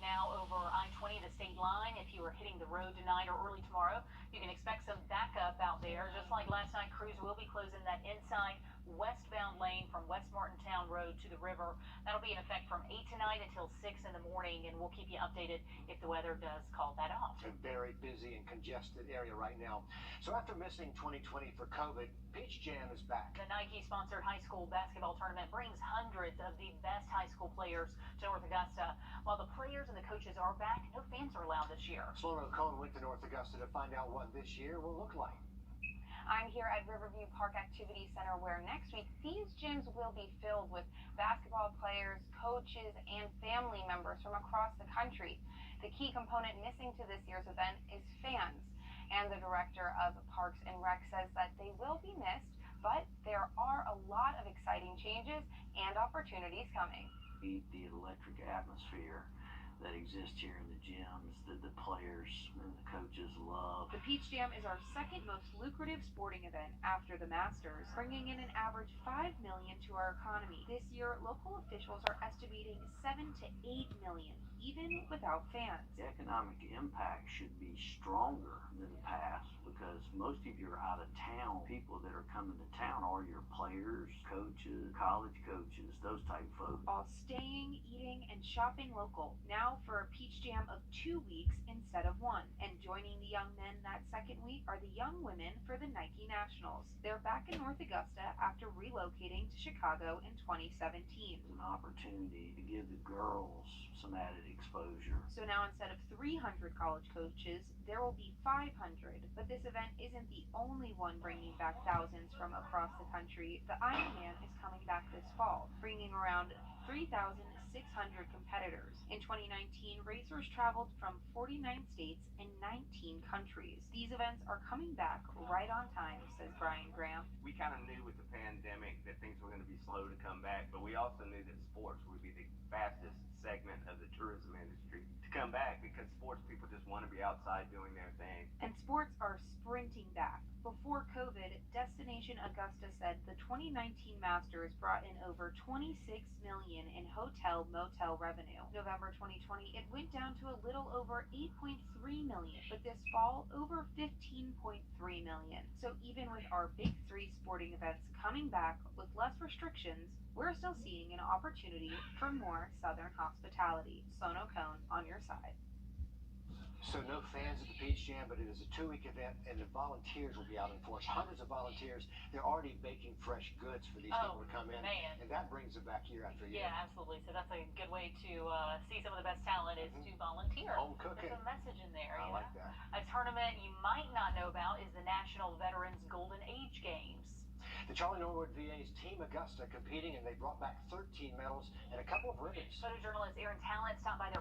now over I-20, the state line. If you are hitting the road tonight or early tomorrow, you can expect some backup out there. Just like last night, crews will be closing that inside westbound lane from West Martintown Road to the river. That'll be in effect from 8 tonight until 6 in the morning, and we'll keep you updated if the weather does call that off. A very busy and congested area right now. So after missing 2020 for COVID, Peach Jam is back. The Nike-sponsored high school basketball tournament brings hundreds of the best high school players to North Augusta. While the players and the coaches are back, no fans are allowed this year. Sloan Cohen went to North Augusta to find out what this year will look like. I'm here at Riverview Park Activity Center, where next week these gyms will be filled with basketball players, coaches, and family members from across the country. The key component missing to this year's event is fans, and the director of Parks and Rec says that they will be missed, but there are a lot of exciting changes and opportunities coming. The electric atmosphere that exists here in the gyms that the players and the coaches love. The Peach Jam is our second most lucrative sporting event after the Masters, bringing in an average $5 million to our economy. This year, local officials are estimating $7 to $8 million, even without fans. The economic impact should be stronger than the past because most of you are out of town. People that are coming to town are your players, coaches, college coaches, those type of folks. All staying, eating, and shopping local. Now for a Peach Jam of 2 weeks instead of 1. And joining the young men that second week are the young women for the Nike Nationals. They're back in North Augusta after relocating to Chicago in 2017. It's an opportunity to give the girls some added exposure. So now instead of 300 college coaches, there will be 500. But this event isn't the only one bringing back thousands from across the country. The Ironman is coming back this fall, bringing around 3,600 competitors. In 2019, racers traveled from 49 states and 19 countries. These events are coming back right on time, says Brian Graham. We kind of knew with the pandemic that things were going to be slow to come back, but we also knew that sports would be the fastest segment of the tourism industry to come back because sports people just want to be outside doing their thing. And sports are sprinting back. Before COVID, Destination Augusta said the 2019 Masters brought in over $26 million in hotel-motel revenue. November 2020, it went down to a little over $8.3 million, but this fall, over $15.3 million. So even with our big three sporting events coming back with less restrictions, we're still seeing an opportunity for more Southern hospitality. Sloan Cohen on your side. So no fans at the Peach Jam, but it is a 2-week event, and the volunteers will be out in force. Hundreds of volunteers. They're already baking fresh goods for these people to come in, and that brings them back year after year. Yeah, absolutely. So that's a good way to see some of the best talent is to volunteer. Home cooking. There's a message in there. I like that. A tournament you might not know about is the National Veterans Golden Age Games. The Charlie Norwood VA's Team Augusta competing, and they brought back 13 medals and a couple of ribbons. Photojournalist Aaron Talent stopped by their